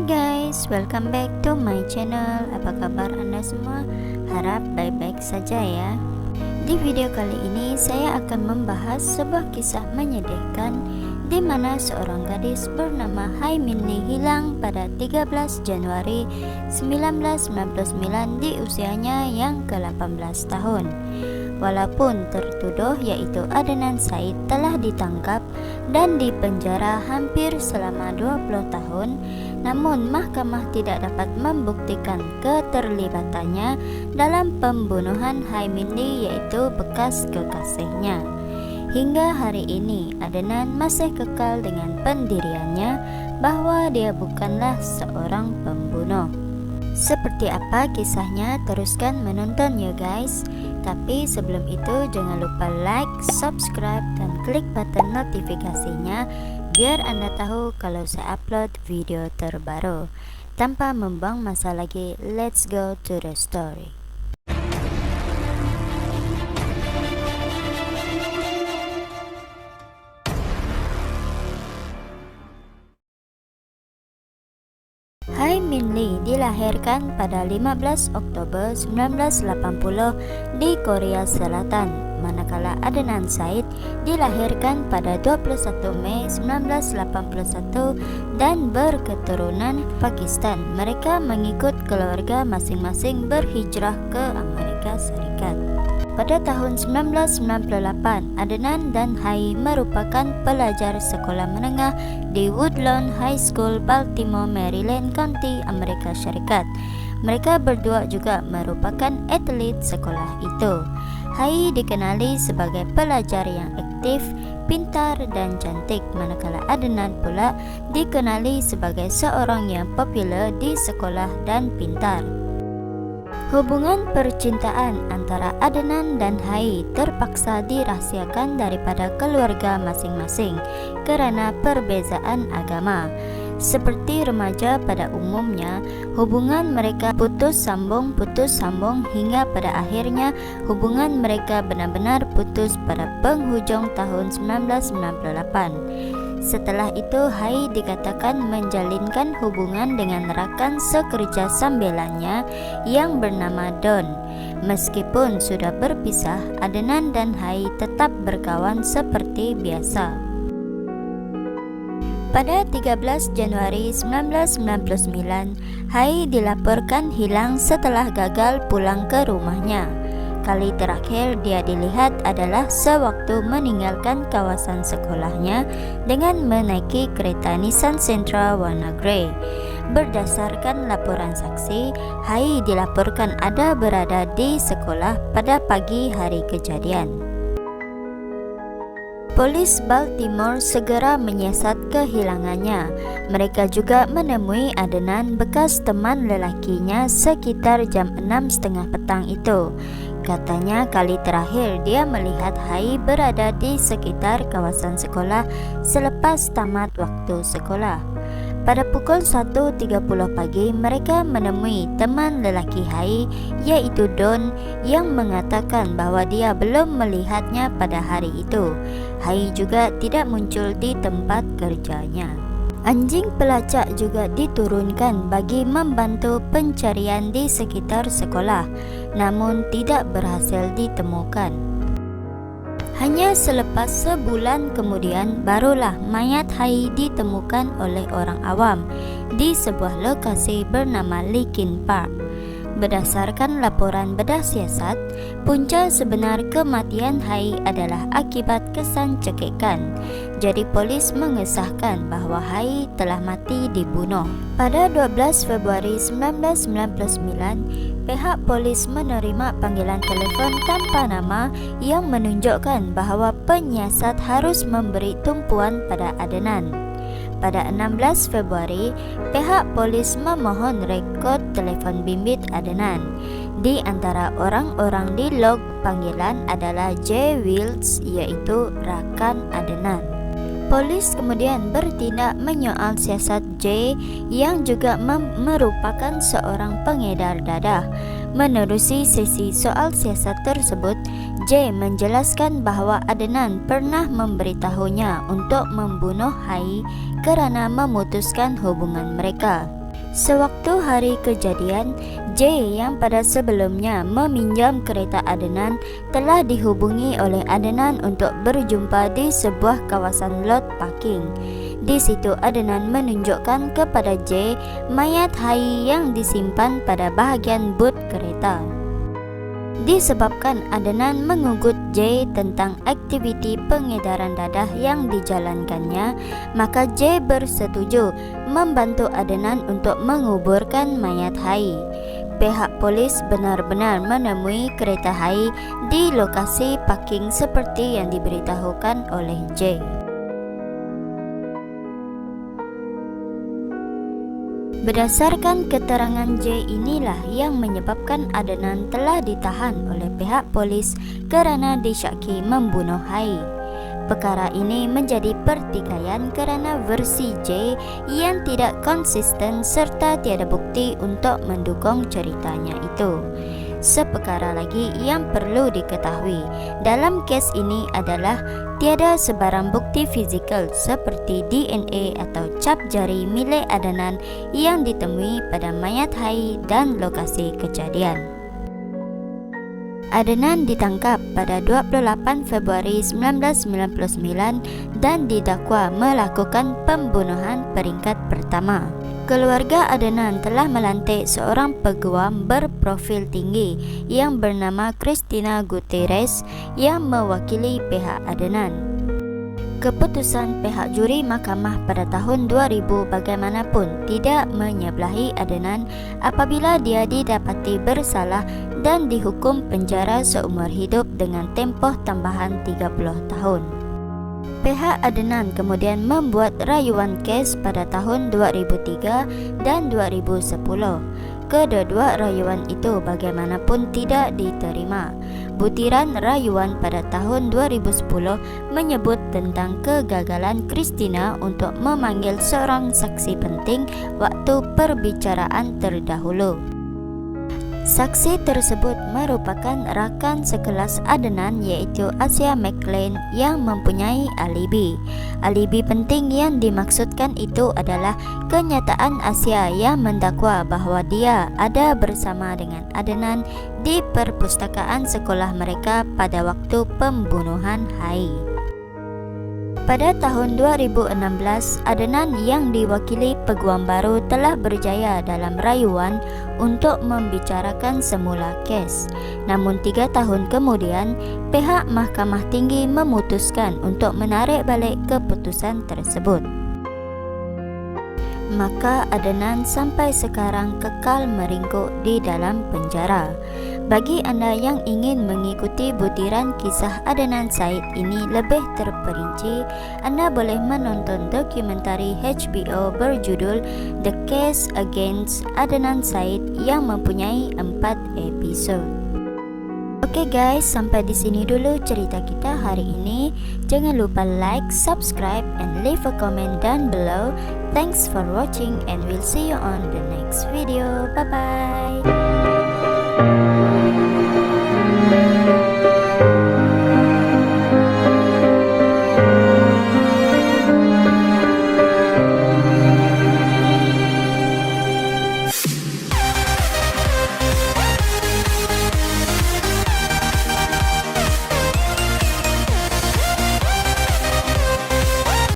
guys, welcome back to my channel. Apa kabar anda semua? Harap baik-baik saja ya. Di video kali ini saya akan membahas sebuah kisah menyedihkan di mana seorang gadis bernama Hai Min Lee hilang pada 13 Januari 1999 di usianya yang ke-18 tahun. Walaupun tertuduh yaitu Adnan Syed telah ditangkap dan dipenjara hampir selama 20 tahun, namun mahkamah tidak dapat membuktikan keterlibatannya dalam pembunuhan Hai Min Lee yaitu bekas kekasihnya. Hingga hari ini Adnan masih kekal dengan pendiriannya bahwa dia bukanlah seorang pembunuh. Seperti apa kisahnya? Teruskan menonton ya guys. Tapi sebelum itu jangan lupa like, subscribe, dan klik button notifikasinya biar anda tahu kalau saya upload video terbaru. Tanpa membuang masa lagi, let's go to the story. Hai Min Lee dilahirkan pada 15 Oktober 1980 di Korea Selatan, manakala Adnan Syed dilahirkan pada 21 Mei 1981 dan berketurunan Pakistan. Mereka mengikut keluarga masing-masing berhijrah ke Amerika Serikat. Pada tahun 1998, Adnan dan Hai merupakan pelajar sekolah menengah di Woodlawn High School, Baltimore, Maryland County, Amerika Serikat. Mereka berdua juga merupakan atlet sekolah itu. Hai dikenali sebagai pelajar yang aktif, pintar, dan cantik, manakala Adnan pula dikenali sebagai seorang yang populer di sekolah dan pintar. Hubungan percintaan antara Adnan dan Hai terpaksa dirahasiakan daripada keluarga masing-masing karena perbezaan agama. Seperti remaja pada umumnya, hubungan mereka putus sambung hingga pada akhirnya hubungan mereka benar-benar putus pada penghujung tahun 1998. Setelah itu Hai dikatakan menjalinkan hubungan dengan rakan sekerja sambilannya yang bernama Don. Meskipun sudah berpisah, Adnan dan Hai tetap berkawan seperti biasa. Pada 13 Januari 1999, Hai dilaporkan hilang setelah gagal pulang ke rumahnya. Kali terakhir dia dilihat adalah sewaktu meninggalkan kawasan sekolahnya dengan menaiki kereta Nissan Sentra warna grey. Berdasarkan laporan saksi, Hai dilaporkan ada berada di sekolah pada pagi hari kejadian. Polis Baltimore segera menyiasat kehilangannya. Mereka juga menemui Adnan, bekas teman lelakinya, sekitar jam 6:30 petang itu. Katanya kali terakhir dia melihat Hai berada di sekitar kawasan sekolah selepas tamat waktu sekolah. Pada pukul 1.30 pagi, mereka menemui teman lelaki Hai, yaitu Don, yang mengatakan bahwa dia belum melihatnya pada hari itu. Hai juga tidak muncul di tempat kerjanya. Anjing pelacak juga diturunkan bagi membantu pencarian di sekitar sekolah, namun tidak berhasil ditemukan. Hanya selepas sebulan kemudian barulah mayat Hai ditemukan oleh orang awam di sebuah lokasi bernama Linkin Park. Berdasarkan laporan bedah siasat, punca sebenar kematian Hai adalah akibat kesan cekikan. Jadi polis mengesahkan bahwa Hai telah mati dibunuh. Pada 12 Februari 1999, pihak polis menerima panggilan telefon tanpa nama yang menunjukkan bahwa penyiasat harus memberi tumpuan pada Adnan. Pada 16 Februari, pihak polis memohon rekod telefon bimbit Adnan. Di antara orang-orang di log panggilan adalah J. Wills, yaitu rakan Adnan. Polis kemudian bertindak menyoal siasat J yang juga merupakan seorang pengedar dadah. Menerusi sesi soal siasat tersebut, J menjelaskan bahwa Adnan pernah memberitahunya untuk membunuh Hai kerana memutuskan hubungan mereka. Sewaktu hari kejadian, J yang pada sebelumnya meminjam kereta Adnan telah dihubungi oleh Adnan untuk berjumpa di sebuah kawasan lot parking. Di situ Adnan menunjukkan kepada J mayat Hai yang disimpan pada bahagian but kereta. Disebabkan Adnan mengugut J tentang aktiviti pengedaran dadah yang dijalankannya, maka J bersetuju membantu Adnan untuk menguburkan mayat Hai. Pihak polis benar-benar menemui kereta Hai di lokasi parking seperti yang diberitahukan oleh J. Berdasarkan keterangan J inilah yang menyebabkan Adnan telah ditahan oleh pihak polis kerana disyaki membunuh Hai. Perkara ini menjadi pertikaian kerana versi J yang tidak konsisten serta tiada bukti untuk mendukung ceritanya itu. Seperkara lagi yang perlu diketahui dalam kes ini adalah tiada sebarang bukti fizikal seperti DNA atau cap jari milik Adnan yang ditemui pada mayat Hai dan lokasi kejadian. Adnan ditangkap pada 28 Februari 1999 dan didakwa melakukan pembunuhan peringkat pertama. Keluarga Adnan telah melantik seorang peguam berprofil tinggi yang bernama Christina Gutierrez yang mewakili pihak Adnan. Keputusan pihak juri mahkamah pada tahun 2000 bagaimanapun tidak menyebelahi Adnan apabila dia didapati bersalah dan dihukum penjara seumur hidup dengan tempoh tambahan 30 tahun. Pihak Adnan kemudian membuat rayuan kes pada tahun 2003 dan 2010. Kedua-dua rayuan itu bagaimanapun tidak diterima. Butiran rayuan pada tahun 2010 menyebut tentang kegagalan Christina untuk memanggil seorang saksi penting waktu perbicaraan terdahulu. Saksi tersebut merupakan rakan sekelas Adnan iaitu Asia McLean yang mempunyai alibi. Alibi penting yang dimaksudkan itu adalah kenyataan Asia yang mendakwa bahawa dia ada bersama dengan Adnan di perpustakaan sekolah mereka pada waktu pembunuhan Hai. Pada tahun 2016, Adnan yang diwakili peguam baru telah berjaya dalam rayuan untuk membicarakan semula kes. Namun 3 tahun kemudian, pihak Mahkamah Tinggi memutuskan untuk menarik balik keputusan tersebut. Maka Adnan sampai sekarang kekal meringkuk di dalam penjara. Bagi anda yang ingin mengikuti butiran kisah Adnan Syed ini lebih terperinci, anda boleh menonton dokumentari HBO berjudul The Case Against Adnan Syed yang mempunyai 4 episod. Oke guys, sampai di sini dulu cerita kita hari ini. Jangan lupa like, subscribe, and leave a comment down below. Thanks for watching and we'll see you on the next video. Bye bye.